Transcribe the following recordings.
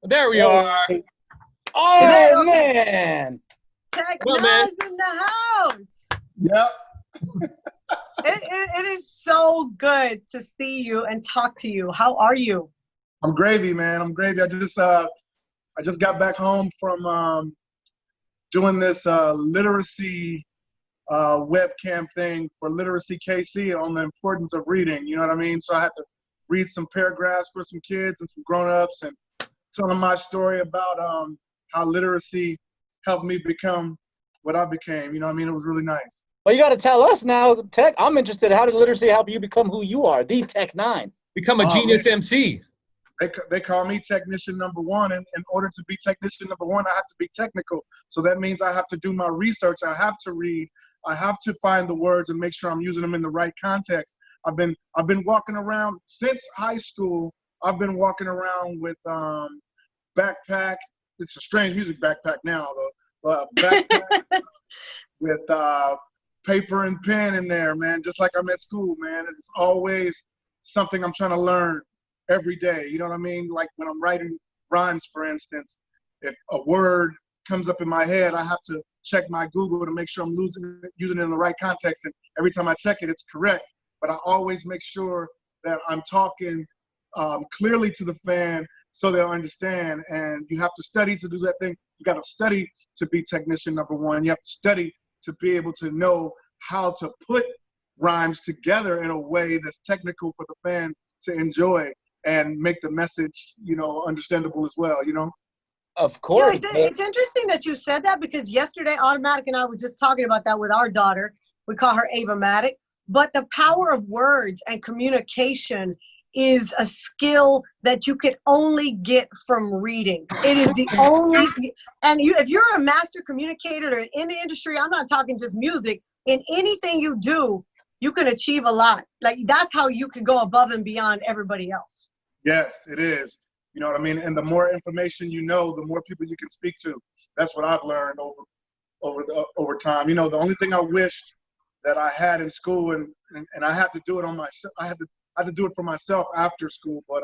There we are. Oh, man. Tech Well, man. Nine's in the house. Yep. It is so good to see you and talk to you. How are you? I'm gravy, man. I'm gravy. I just got back home from doing this literacy webcam thing for Literacy KC on the importance of reading. You know what I mean? So I had to read some paragraphs for some kids and some grown-ups and tell them my story about how literacy helped me become what I became. You know what I mean? It was really nice. Well, you got to tell us now, Tech. I'm interested. How did literacy help you become who you are, the Tech Nine? Become a genius MC. They call me technician number one, and in order to be technician number one, I have to be technical. So that means I have to do my research. I have to read. I have to find the words and make sure I'm using them in the right context. I've been walking around since high school. I've been walking around with backpack. It's a strange music backpack now, though. Backpack with paper and pen in there, man. Just like I'm at school, man. It's always something I'm trying to learn every day. You know what I mean? Like when I'm writing rhymes, for instance, if a word comes up in my head, I have to check my Google to make sure I'm using it in the right context. And every time I check it, it's correct. But I always make sure that I'm talking clearly to the fan so they'll understand. And you have to study to do that thing. You got to study to be technician number one. You have to study to be able to know how to put rhymes together in a way that's technical for the fan to enjoy and make the message, understandable as well, Of course. It's interesting that you said that, because yesterday Automatic and I were just talking about that with our daughter. We call her Ava-matic. But the power of words and communication is a skill that you can only get from reading. It is the only, and if you're a master communicator in the industry, I'm not talking just music, in anything you do, you can achieve a lot. Like, that's how you can go above and beyond everybody else. Yes, it is. You know what I mean? And the more information you know, the more people you can speak to. That's what I've learned over time. The only thing I wished that I had in school, and I had to do it on myself. I had to do it for myself after school. But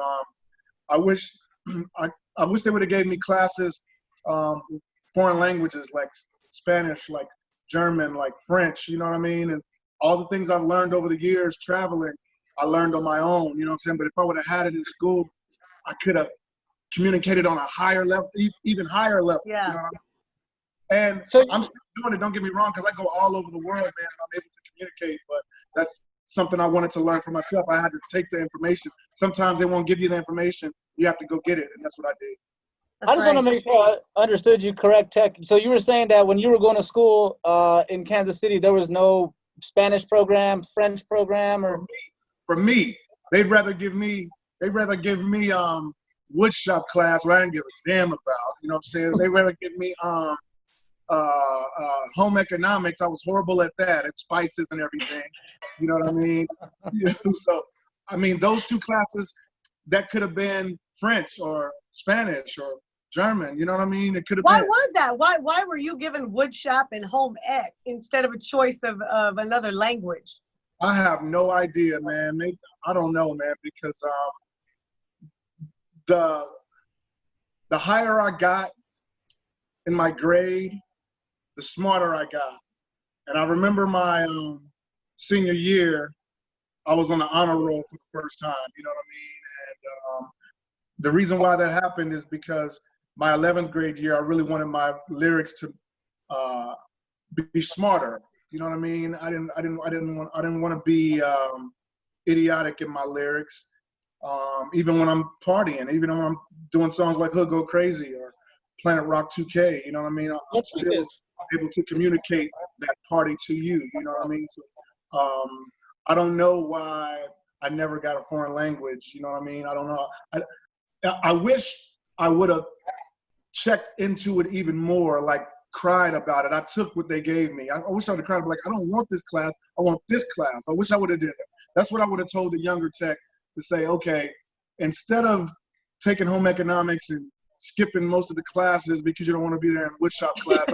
I wish they would have gave me classes, foreign languages like Spanish, like German, like French. You know what I mean? And all the things I've learned over the years traveling, I learned on my own. You know what I'm saying? But if I would have had it in school, I could have communicated on a higher level, even higher level. Yeah. You know what I mean? And so I'm still doing it, don't get me wrong, because I go all over the world, man, and I'm able to communicate, but that's something I wanted to learn for myself. I had to take the information. Sometimes they won't give you the information. You have to go get it, and that's what I did. That's I just want to make sure I understood you correct, Tech. So you were saying that when you were going to school in Kansas City, there was no Spanish program, French program, or for me, they'd rather give me wood shop class where I didn't give a damn about. You know what I'm saying? They'd rather give me home economics. I was horrible at that, at spices and everything. You know what I mean? So, I mean, those two classes, that could have been French or Spanish or German. You know what I mean? It could have been. Why was that? Why were you given wood shop and home ec instead of a choice of another language? I have no idea, man. Maybe, I don't know, man, because the higher I got in my grade, the smarter I got. And I remember my senior year, I was on the honor roll for the first time, you know what I mean? And the reason why that happened is because my 11th grade year, I really wanted my lyrics to be smarter. You know what I mean? I didn't want to be idiotic in my lyrics. Even when I'm partying, even when I'm doing songs like Hood Go Crazy or Planet Rock 2K, you know what I mean? I'm still able to communicate that party to you, you know what I mean? So, I don't know why I never got a foreign language, you know what I mean? I don't know. I wish I would have checked into it even more, like cried about it. I took what they gave me. I wish I would have cried, like, I don't want this class, I want this class. I wish I would have did it. That's what I would have told the younger tech, to say, okay, instead of taking home economics and skipping most of the classes because you don't want to be there in woodshop class.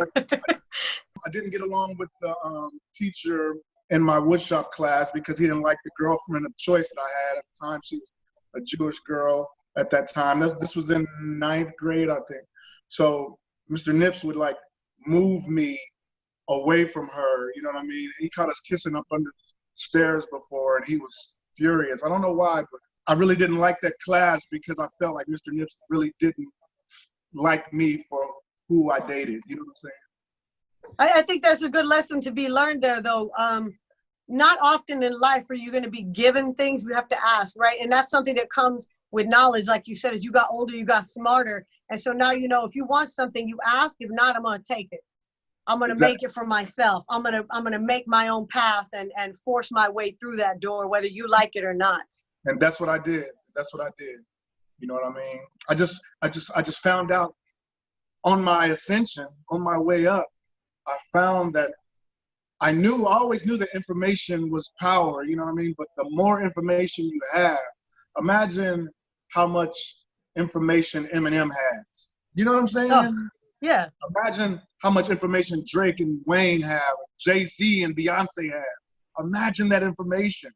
I didn't get along with the teacher in my woodshop class because he didn't like the girlfriend of choice that I had at the time. She was a Jewish girl at that time. This was in 9th grade, I think. So Mr. Nips would like move me away from her, you know what I mean? He caught us kissing up under the stairs before, and he was furious. I don't know why, but I really didn't like that class because I felt like Mr. Nips really didn't like me for who I dated. You know what I'm saying? I think that's a good lesson to be learned there, though. Not often in life are you going to be given things. We have to ask, right? And that's something that comes with knowledge. Like you said, as you got older, you got smarter. And so now you know if you want something, you ask. If not, I'm going to take it. I'm going to make it for myself. I'm going to make my own path and force my way through that door, whether you like it or not. And that's what I did. That's what I did. You know what I mean? I just found out on my ascension, on my way up, I found that I always knew that information was power, you know what I mean? But the more information you have, imagine how much information Eminem has. You know what I'm saying? Oh, yeah. Imagine how much information Drake and Wayne have, Jay-Z and Beyonce have. Imagine that information.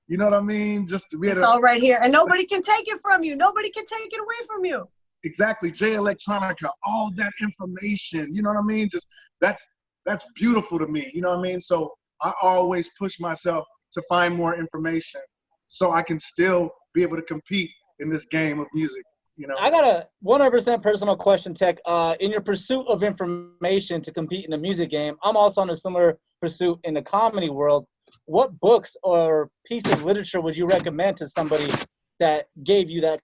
You know what I mean? It's all right here. And nobody can take it from you. Nobody can take it away from you. Exactly. Jay Electronica, all that information, you know what I mean? Just that's beautiful to me. You know what I mean? So I always push myself to find more information so I can still be able to compete in this game of music. You know? I got a 100% personal question, Tech. In your pursuit of information to compete in the music game, I'm also on a similar pursuit in the comedy world. What books or piece of literature would you recommend to somebody that gave you that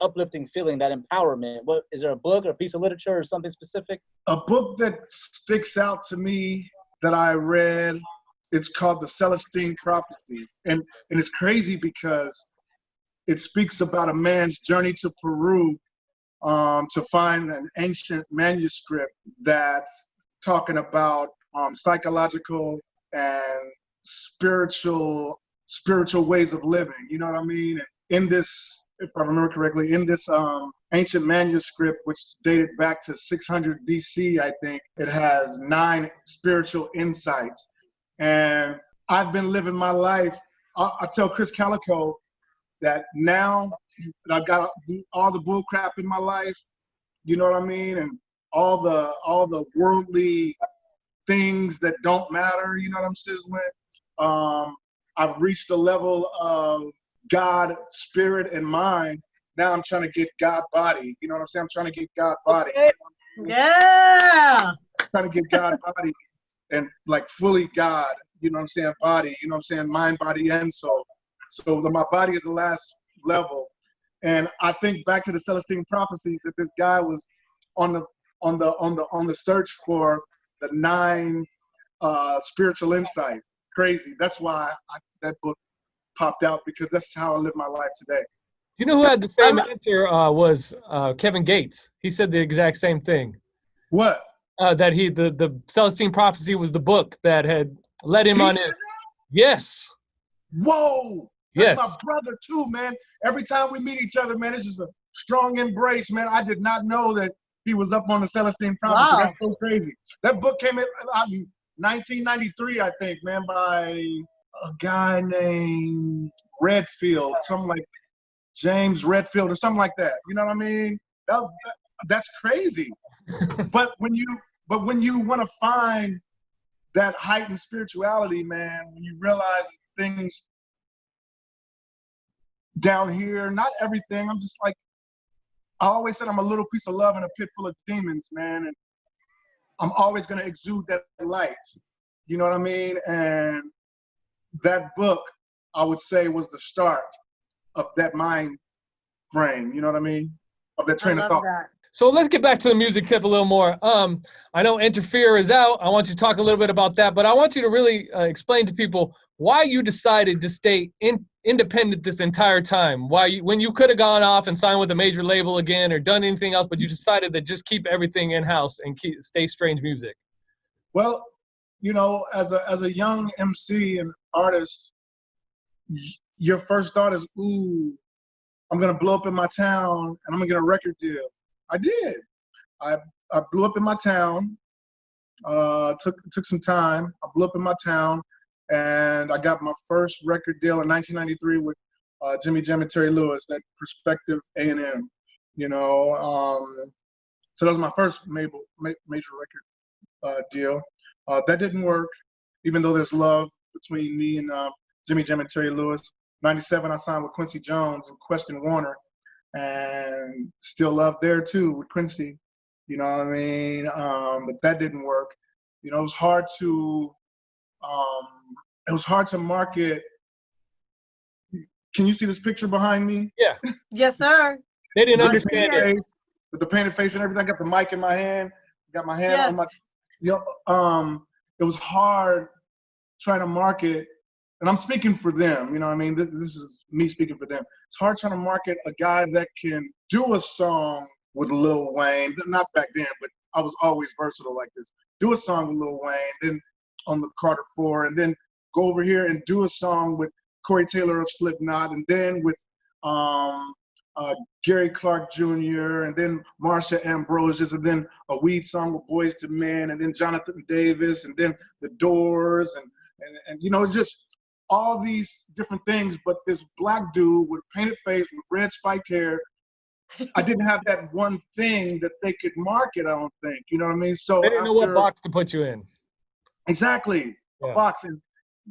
uplifting feeling, that empowerment? What is there a book or a piece of literature or something specific? A book that sticks out to me that I read, it's called The Celestine Prophecy. And it's crazy because it speaks about a man's journey to Peru to find an ancient manuscript that's talking about psychological and spiritual ways of living. You know what I mean? In this, if I remember correctly, in this ancient manuscript, which dated back to 600 BC, I think, it has 9 spiritual insights. And I've been living my life. I tell Chris Calico that now that I've got all the bull crap in my life, you know what I mean, and all the worldly things that don't matter, you know what I'm sizzling. I've reached a level of God, spirit, and mind. Now I'm trying to get God body. You know what I'm saying? I'm trying to get God body. Okay. Yeah. I'm trying to get God body and like fully God, you know what I'm saying? Body, you know what I'm saying? Mind, body, and soul. So my body is the last level. And I think back to the Celestine Prophecies that this guy was on the search for the 9 spiritual insights. Crazy. That's why that book popped out, because that's how I live my life today. Do you know who had the same answer was Kevin Gates? He said the exact same thing. What? That the Celestine Prophecy was the book that had led him on it. Yes. Whoa. That's Yes. my brother too, man. Every time we meet each other, man, it's just a strong embrace, man. I did not know that he was up on the Celestine Prophecy. Wow. That's so crazy. That book came out in 1993, I think, man, by a guy named Redfield, something like James Redfield or something like that. You know what I mean? That's crazy. But when you want to find that heightened spirituality, man, when you realize things down here, not everything, I'm just like, I always said I'm a little piece of love in a pit full of demons, man, and I'm always going to exude that light. You know what I mean? And that book, I would say, was the start of that mind frame, you know what I mean? Of that train of thought. That. So let's get back to the music tip a little more. I know Interfer is out. I want you to talk a little bit about that, but I want you to really explain to people why you decided to stay independent this entire time. When you could have gone off and signed with a major label again or done anything else, but you decided to just keep everything in-house and stay Strange Music. Well, you know, as a young MC and artist, your first thought is, ooh, I'm gonna blow up in my town and I'm gonna get a record deal. I did. I blew up in my town. Took some time. I blew up in my town, and I got my first record deal in 1993 with Jimmy Jam and Terry Lewis, that Perspective A&M, you know. So that was my first major record deal. That didn't work, even though there's love between me and Jimmy Jam and Terry Lewis. 97, I signed with Quincy Jones and Queston Warner, and still love there too with Quincy. You know what I mean? But that didn't work. You know, it was hard to market. Can you see this picture behind me? Yeah. Yes, sir. They didn't I understand see it. it. With the painted face and everything. I got the mic in my hand. Got my hand Yes. on my. You know, it was hard trying to market, and I'm speaking for them. You know what I mean? This is me speaking for them. It's hard trying to market a guy that can do a song with Lil Wayne. Not back then, but I was always versatile like this. Do a song with Lil Wayne, then on the Carter 4, and then go over here and do a song with Corey Taylor of Slipknot, and then with Gary Clark Jr., and then Marsha Ambrosius, and then a weed song with Boyz II Men, and then Jonathan Davis, and then The Doors, and you know, it's just all these different things. But this black dude with a painted face, with red spiked hair, I didn't have that one thing that they could market, I don't think. You know what I mean? So They didn't know what box to put you in. Exactly. Yeah. A box. And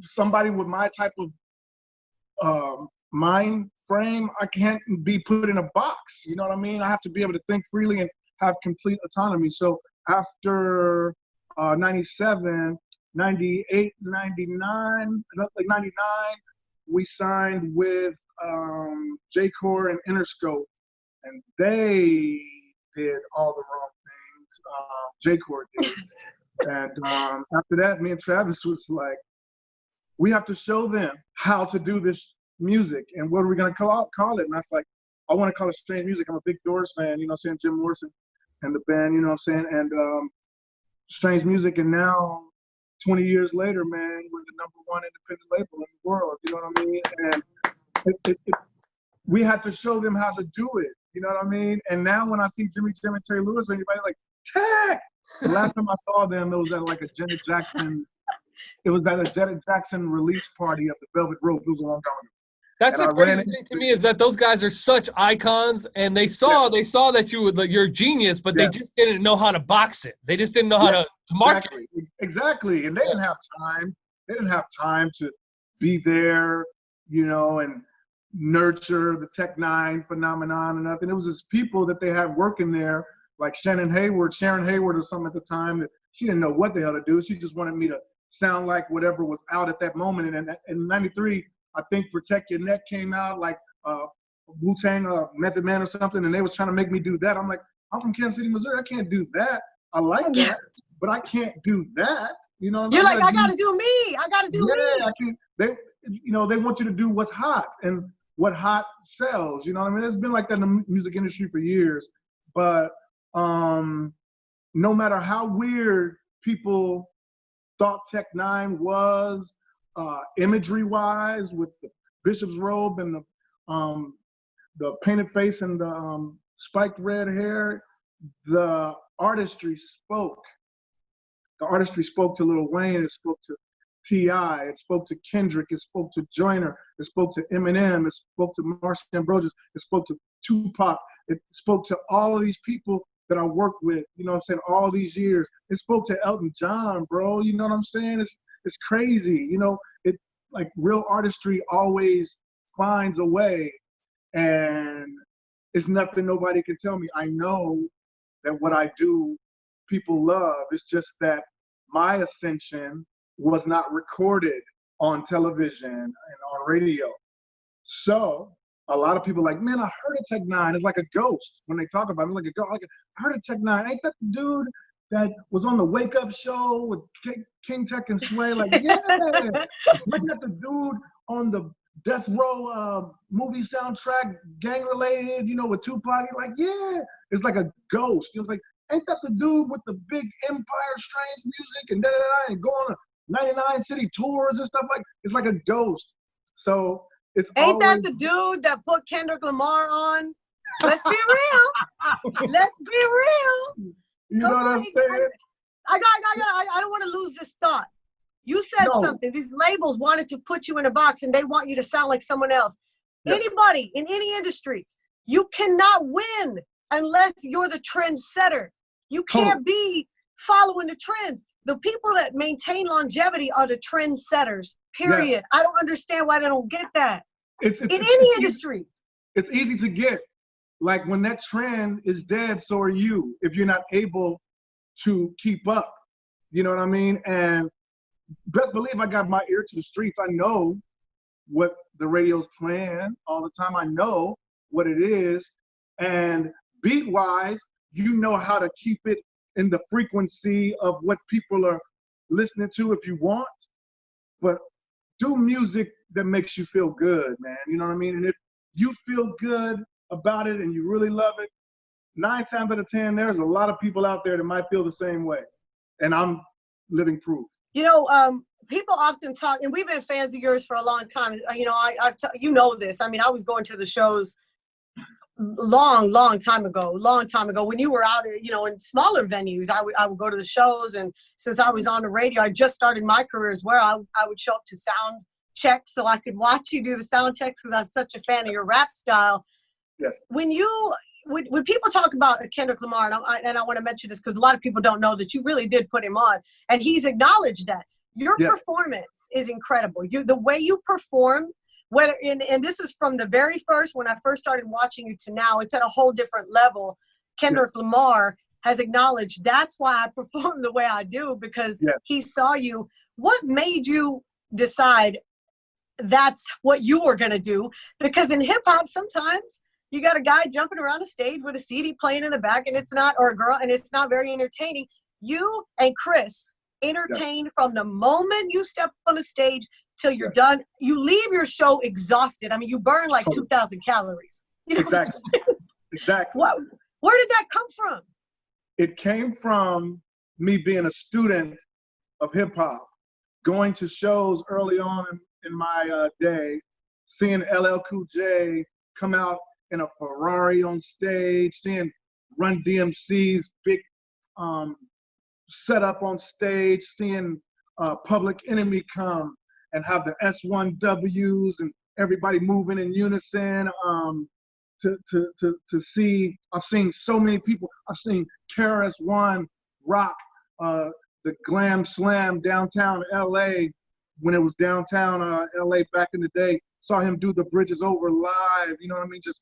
somebody with my type of mind frame, I can't be put in a box. You know what I mean? I have to be able to think freely and have complete autonomy. So after 97, 98, 99, like 99, we signed with J-Core and Interscope. And they did all the wrong things. J-Core did. And after that, me and Travis was like, we have to show them how to do this music. And what are we going to call it? And I was like, I want to call it Strange Music. I'm a big Doors fan, you know what I'm saying? Jim Morrison and the band, you know what I'm saying? And Strange Music. And now, 20 years later, man, we're the #1 independent label in the world. You know what I mean? And we had to show them how to do it. You know what I mean? And now when I see Jimmy Jam and Terry Lewis, anybody like, Tech! The last time I saw them, it was at like a Janet Jackson. It was at a Janet Jackson release party at the Velvet Rope. It was a long time ago. That's the crazy thing to me, is that those guys are such icons, and they saw that you're a genius, but they just didn't know how to box it. They just didn't know how to market it. Exactly. And they didn't have time. They didn't have time to be there, you know, and nurture the Tech Nine phenomenon and nothing. It was just people that they had working there, like Sharon Hayward or something at the time, that she didn't know what the hell to do. She just wanted me to sound like whatever was out at that moment. And in 93, I think Protect Your Neck came out, like Wu-Tang, Method Man or something, and they was trying to make me do that. I'm like, I'm from Kansas City, Missouri. I can't do that. I like that, but I can't do that. You know, you're like, I gotta do me. I gotta do me. I can't. They want you to do what's hot and what hot sells. You know what I mean? It's been like that in the music industry for years. But no matter how weird people thought Tech Nine was, imagery-wise, with the bishop's robe and the painted face and the spiked red hair, the artistry spoke. The artistry spoke to Lil Wayne. It spoke to T.I. It spoke to Kendrick. It spoke to Joyner. It spoke to Eminem. It spoke to Marsha Ambrosius. It spoke to Tupac. It spoke to all of these people that I worked with, you know what I'm saying, all these years. It spoke to Elton John, bro. You know what I'm saying? It's crazy. You know, it like real artistry always finds a way, and it's nothing nobody can tell me. I know that what I do, people love. It's just that my ascension was not recorded on television and on radio. So a lot of people are like, man, I heard of Tech Nine. It's like a ghost when they talk about it. It's like a ghost. Like, I heard of Tech Nine. Ain't that the dude that was on the Wake Up Show with King Tech and Sway? Like, yeah. Isn't that the dude on the Death Row movie soundtrack, gang related, you know, with Tupac? Like, yeah. It's like a ghost. It was like, ain't that the dude with the big Empire Strange Music and da-da-da, and go on a 99 city tours and stuff? Like, it's like a ghost. So it's ain't always... that the dude that put Kendrick Lamar on? Let's be real. Let's be real. You know what I'm saying? I don't want to lose this thought. You said something. These labels wanted to put you in a box and they want you to sound like someone else. Yes. Anybody in any industry, you cannot win unless you're the trendsetter. You can't be following the trends. The people that maintain longevity are the trendsetters, period. Yes. I don't understand why they don't get that. It's In any industry. It's easy to get. Like when that trend is dead, so are you, if you're not able to keep up. You know what I mean? And best believe I got my ear to the streets. I know what the radio's playing all the time. I know what it is. And beat-wise, you know how to keep it in the frequency of what people are listening to if you want. But do music that makes you feel good, man. You know what I mean? And if you feel good about it and you really love it, 9 times out of 10, there's a lot of people out there that might feel the same way. And I'm living proof. You know, people often talk, and we've been fans of yours for a long time. You know, you know this. I mean, I was going to the shows long time ago when you were out, you know, in smaller venues. I would go to the shows, and since I was on the radio, I just started my career as well. I would show up to sound checks so I could watch you do the sound checks because I was such a fan of your rap style. Yes. When people talk about Kendrick Lamar, and I want to mention this because a lot of people don't know that you really did put him on, and he's acknowledged that. Your performance is incredible. The way you perform, and this is from the very first, when I first started watching you to now, it's at a whole different level. Kendrick Lamar has acknowledged that's why I perform the way I do, because he saw you. What made you decide that's what you were going to do? Because in hip hop, sometimes you got a guy jumping around a stage with a CD playing in the back, and it's not, or a girl, and it's not very entertaining. You and Chris entertain from the moment you step on the stage till you're done. You leave your show exhausted. I mean, you burn like 2,000 calories. You know Exactly. Exactly. Where did that come from? It came from me being a student of hip hop, going to shows early on in my day, seeing LL Cool J come out in a Ferrari on stage, seeing Run DMC's big setup on stage, seeing Public Enemy come and have the S1Ws and everybody moving in unison. To see, I've seen so many people. I've seen KRS-One rock the Glam Slam downtown LA when it was downtown LA back in the day. Saw him do the Bridges Over live. You know what I mean? Just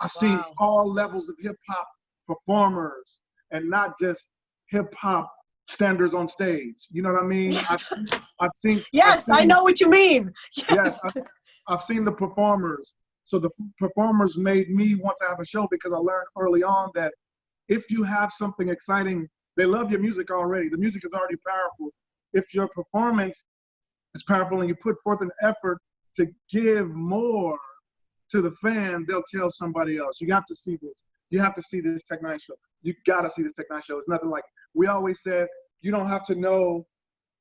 I've seen all levels of hip hop performers, and not just hip hop standers on stage. You know what I mean? I've seen. Yes, I know what you mean. Yes, I've seen the performers. So the performers made me want to have a show, because I learned early on that if you have something exciting, they love your music already. The music is already powerful. If your performance is powerful and you put forth an effort to give more to the fan, they'll tell somebody else. You have to see this. You have to see this Tech Nine show. You got to see this Tech Nine show. It's nothing like it. We always said you don't have to know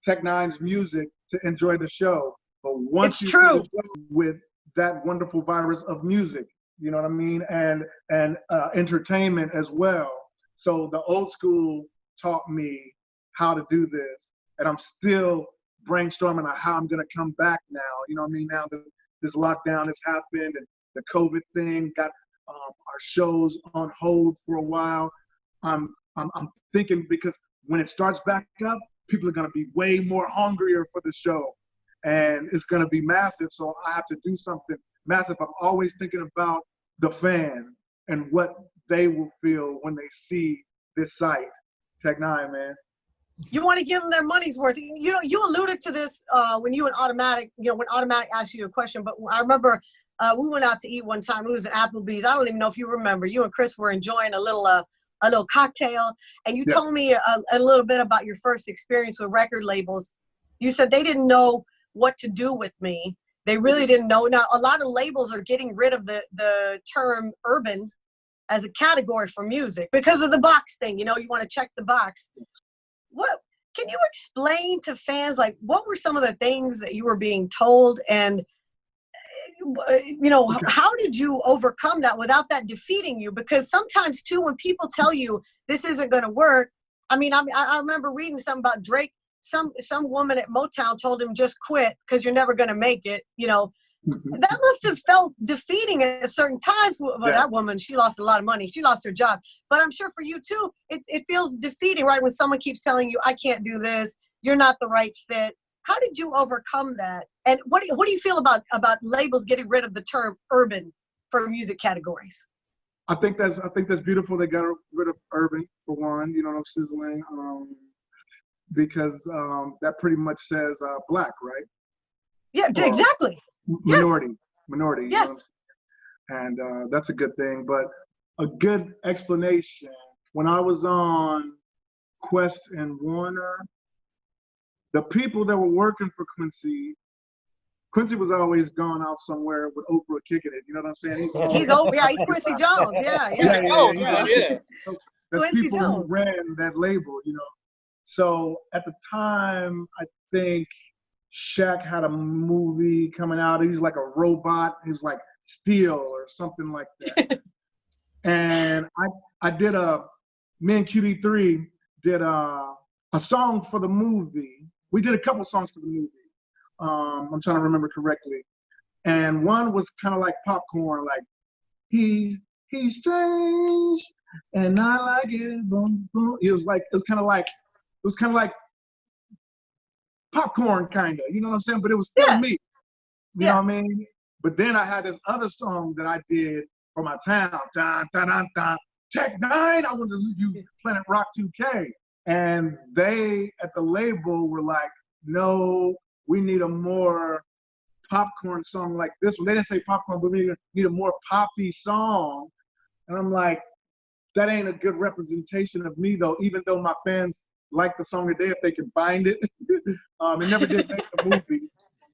Tech Nine's music to enjoy the show. But once you see the show with that wonderful virus of music, you know what I mean, and entertainment as well. So the old school taught me how to do this, and I'm still brainstorming on how I'm gonna come back now. You know what I mean? Now that this lockdown has happened and the COVID thing got our shows on hold for a while. I'm thinking, because when it starts back up, people are gonna be way more hungrier for the show. And it's going to be massive, so I have to do something massive. I'm always thinking about the fan and what they will feel when they see this site. Tech Nine, man. You want to give them their money's worth. You know, you alluded to this when you and Automatic, you know, when Automatic asked you a question, but I remember we went out to eat one time. It was at Applebee's. I don't even know if you remember. You and Chris were enjoying a little cocktail, and you told me a little bit about your first experience with record labels. You said they didn't know what to do with me. They really didn't know. Now, a lot of labels are getting rid of the term urban as a category for music because of the box thing. You know, you want to check the box. What can you explain to fans, like, what were some of the things that you were being told, and you know, how did you overcome that without that defeating you? Because sometimes too, when people tell you this isn't going to work, I mean, I remember reading something about Drake. Some woman at Motown told him, just quit because you're never going to make it. You know, That must have felt defeating at certain times. Well, Yes. that woman, she lost a lot of money. She lost her job. But I'm sure for you too, it feels defeating, right? When someone keeps telling you, I can't do this, you're not the right fit. How did you overcome that? And what do you feel about labels getting rid of the term urban for music categories? I think that's beautiful. They got rid of urban for one, you know, no sizzling, because that pretty much says black, right? Yeah, Or exactly. minority, minority. You know Yes. what I'm saying? And that's a good thing. But a good explanation, when I was on Quest and Warner, the people that were working for Quincy was always gone out somewhere with Oprah kicking it. You know what I'm saying? He's He's Quincy Jones. Yeah. Yeah. That's Quincy people who Jones. ran that label, you know. So at the time, I think Shaq had a movie coming out. He was like a robot. He was like Steel or something like that. And me and QD3 did a song for the movie. We did a couple songs for the movie. I'm trying to remember correctly. And one was kind of like popcorn, like he's strange and I like it. Boom, boom. It was kind of like popcorn, kind of. You know what I'm saying? But it was still me. You know what I mean? But then I had this other song that I did for my town. Dun, dun, dun, dun. Tech 9. I wanted to use Planet Rock 2K. And they at the label were like, no, we need a more popcorn song like this one. They didn't say popcorn, but we need a more poppy song. And I'm like, that ain't a good representation of me though, even though my fans like the song today if they can find it. It never did make the movie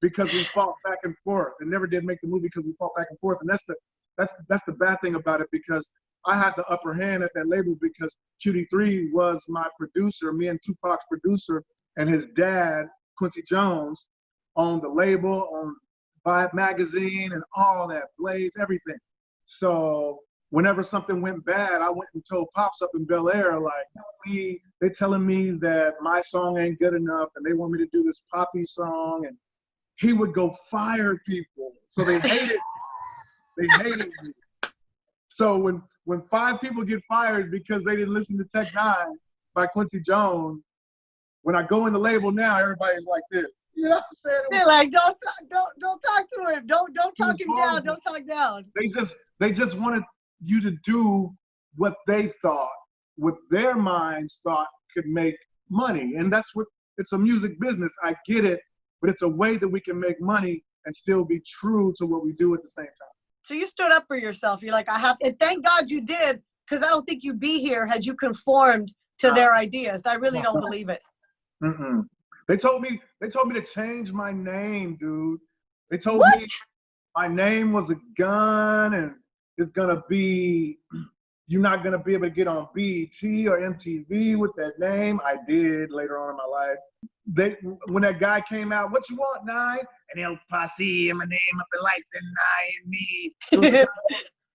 because we fought back and forth. It never did make the movie because we fought back and forth. And that's the bad thing about it, because I had the upper hand at that label because QD3 was my producer, me and Tupac's producer, and his dad, Quincy Jones, owned the label, owned Vibe magazine and all that, Blaze, everything. So whenever something went bad, I went and told Pops up in Bel Air, like, they're telling me that my song ain't good enough and they want me to do this poppy song. And he would go fire people. So they hated me. So when 5 people get fired because they didn't listen to Tech 9 by Quincy Jones, when I go in the label now, everybody's like this. You know what I'm saying? They're like, don't talk to him. Don't talk him down. Don't talk down. They just wanted you to do what they thought, what their minds thought could make money. And that's what, it's a music business. I get it, but it's a way that we can make money and still be true to what we do at the same time. So you stood up for yourself. You're like, and thank God you did, because I don't think you'd be here had you conformed to their ideas. I really don't believe it. Mm-mm. They told me to change my name, dude. They told me my name was a gun and it's gonna be, you're not gonna be able to get on BET or MTV with that name. I did later on in my life. When that guy came out, what you want, 9? And El Posse and my name up in lights and 9 and me. It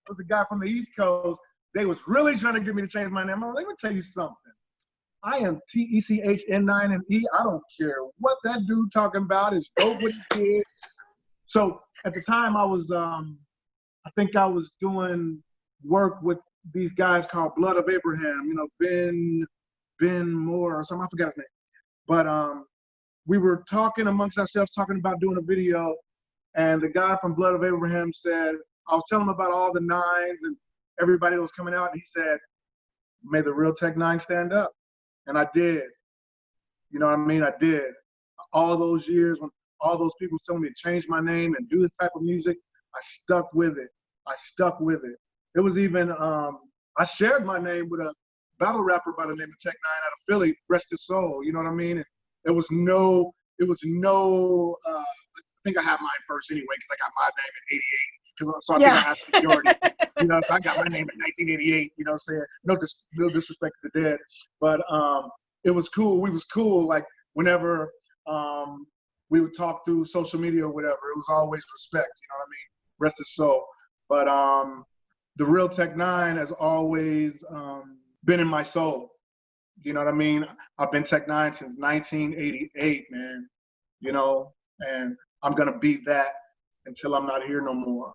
was a guy from the East Coast. They was really trying to get me to change my name. Let me tell you something. I am TECHN9 and E. I don't care what that dude talking about. It's dope what he did. So at the time I was, I think I was doing work with these guys called Blood of Abraham, you know, Ben Moore or something, I forgot his name. But we were talking amongst ourselves, talking about doing a video, and the guy from Blood of Abraham said, I was telling him about all the 9s and everybody that was coming out, and he said, may the real Tech 9 stand up. And I did. You know what I mean? I did. All those years when all those people telling me to change my name and do this type of music, I stuck with it. It was even, I shared my name with a battle rapper by the name of Tech 9 out of Philly, rest his soul, you know what I mean? And there was no, I think I had mine first anyway, because I got my name in 88. So I think I had seniority. You know, so I got my name in 1988, you know what I'm saying? No disrespect to the dead. But it was cool. We was cool. Like whenever we would talk through social media or whatever, it was always respect, you know what I mean? Rest his soul. But the real Tech 9 has always been in my soul. You know what I mean? I've been Tech 9 since 1988, man. You know, and I'm gonna be that until I'm not here no more.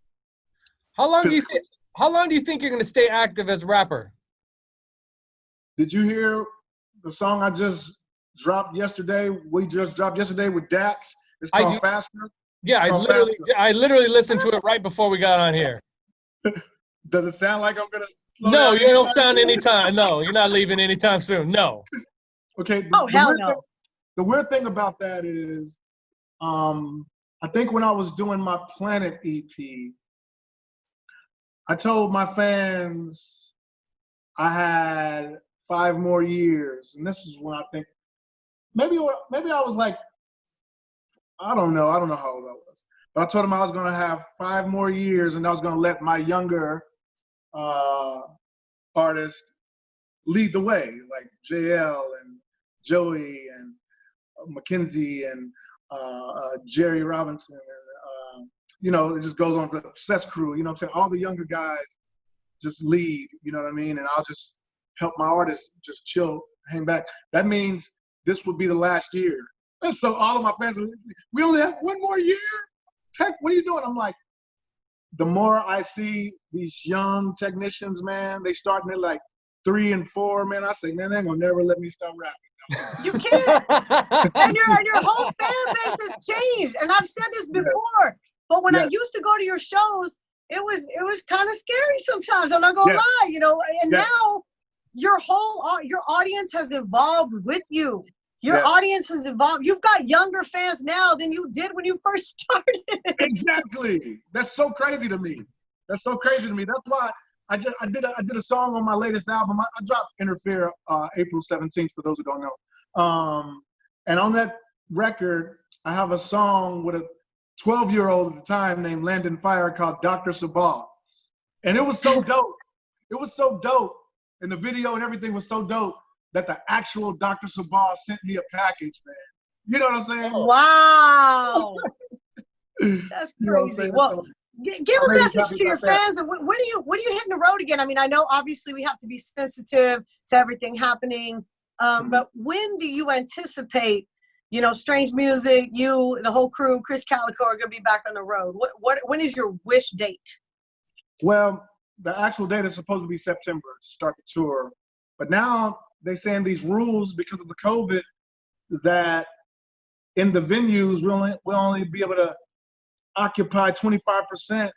How long do you think you're going to stay active as a rapper? Did you hear the song I just dropped yesterday? We just dropped yesterday with Dax. It's called Faster. Yeah, I literally listened to it right before we got on here. Does it sound like I'm gonna? No, you don't sound anytime. No, you're not leaving anytime soon. No. Okay. Hell no. The weird thing about that is, I think when I was doing my Planet EP, I told my fans I had 5 more years, and this is when I think maybe I was like, I don't know how old I was, but I told them I was gonna have 5 more years, and I was gonna let my younger artists lead the way, like JL and Joey and Mackenzie and Jerry Robinson, and it just goes on for the Success Crew. You know what I'm saying? All the younger guys just lead. You know what I mean? And I'll just help my artists just chill, hang back. That means this would be the last year. And so all of my fans, we only have 1 more year. Tech, what are you doing? I'm like, the more I see these young technicians, man, they starting at like 3 and 4, man. I say, man, they ain't gonna never let me stop rapping. You can't. and your whole fan base has changed. And I've said this before, but when I used to go to your shows, it was kind of scary sometimes. I'm not gonna lie, And now your audience has evolved with you. Your audience has evolved. You've got younger fans now than you did when you first started. Exactly. That's so crazy to me. That's why I did a song on my latest album. I dropped Interfer April 17th, for those who don't know. And on that record, I have a song with a 12-year-old at the time named Landon Fire called Dr. Sabah. And it was so dope. It was so dope. And the video and everything was so dope that the actual Dr. Sabah sent me a package, man. You know what I'm saying? Wow. That's crazy. You know well, give a message to your fans. And when are you hitting the road again? I mean, I know obviously we have to be sensitive to everything happening. But when do you anticipate, Strange Music, you, the whole crew, Chris Calico are going to be back on the road? When is your wish date? Well, the actual date is supposed to be September to start the tour. But now they're saying these rules because of the COVID that in the venues we'll only be able to occupy 25%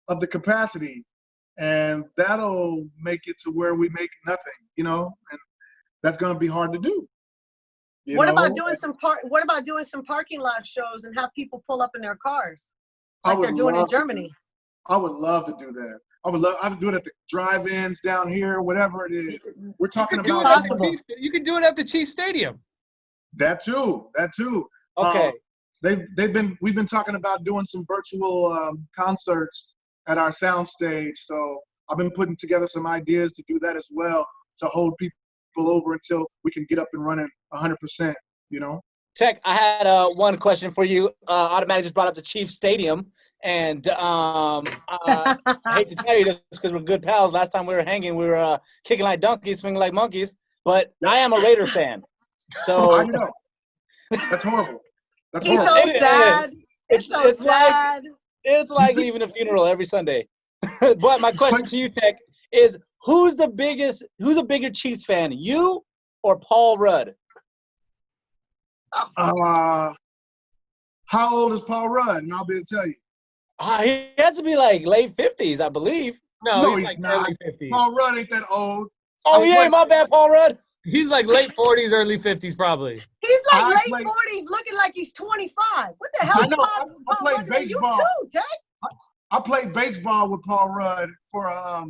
of the capacity, and that'll make it to where we make nothing, and that's going to be hard to do. What about doing some parking lot shows and have people pull up in their cars like they're doing in Germany? I would love to do that. I would do it at the drive-ins down here, whatever it is. We're talking about. You could do it at the Chiefs Stadium. That too. Okay. We've been talking about doing some virtual concerts at our soundstage. So I've been putting together some ideas to do that as well, to hold people over until we can get up and running 100%. Tech, I had one question for you. Automatic just brought up the Chiefs Stadium, and I hate to tell you this because we're good pals. Last time we were hanging, we were kicking like donkeys, swinging like monkeys. But I am a Raider fan, so I know. That's horrible. He's so sad. It's so sad. It's like leaving a funeral every Sunday. But my question to you, Tech, is who's a bigger Chiefs fan, you or Paul Rudd? How old is Paul Rudd? And I'll be able to tell you. He has to be like late 50s, I believe. No, he's like not. early 50s. Paul Rudd ain't that old. Oh, yeah, my bad, Paul Rudd. He's like late 40s, early 50s, probably. He's like late 40s, looking like he's 25. What the hell? I know. I played baseball. You too, Tech. I played baseball with Paul Rudd for a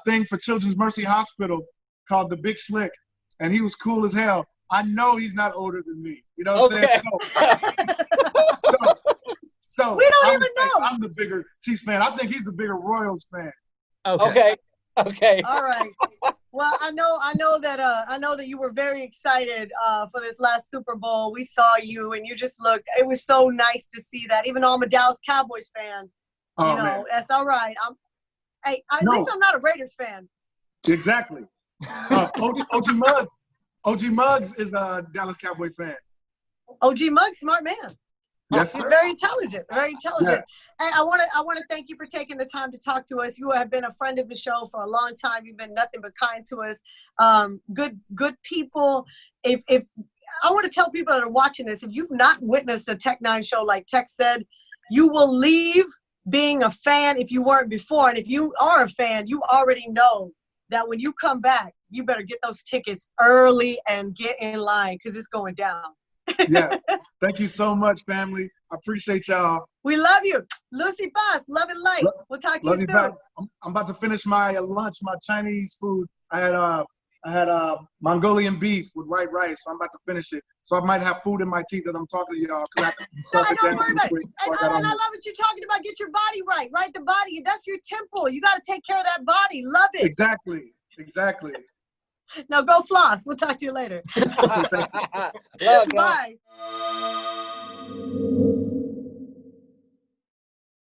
thing for Children's Mercy Hospital called the Big Slick, and he was cool as hell. I know he's not older than me. You know what I'm saying? So we don't even know. I'm the bigger Chiefs fan. I think he's the bigger Royals fan. Okay. All right. Well, I know that you were very excited for this last Super Bowl. We saw you, and you just looked. It was so nice to see that. Even though I'm a Dallas Cowboys fan, man. That's all right. At least I'm not a Raiders fan. Exactly. OG Muggs is a Dallas Cowboy fan. OG Muggs, smart man. Yes, He's sir. very intelligent, very intelligent. Yeah. And I want to thank you for taking the time to talk to us. You have been a friend of the show for a long time. You've been nothing but kind to us. Good people. If I want to tell people that are watching this, if you've not witnessed a Tech Nine show like Tech said, you will leave being a fan if you weren't before. And if you are a fan, you already know that when you come back, you better get those tickets early and get in line because it's going down. Yes. Thank you so much, family. I appreciate y'all. We love you. Lucy Boss, love and light. We'll talk to Love you you soon. back. I'm about to finish my lunch, my Chinese food. I had Mongolian beef with white rice, so I'm about to finish it. So I might have food in my teeth that I'm talking to y'all. No, don't worry about it. And I love what you're talking about. Get your body right. Right, the body. That's your temple. You got to take care of that body. Love it. Exactly. Now go floss. We'll talk to you later. Love, Bye.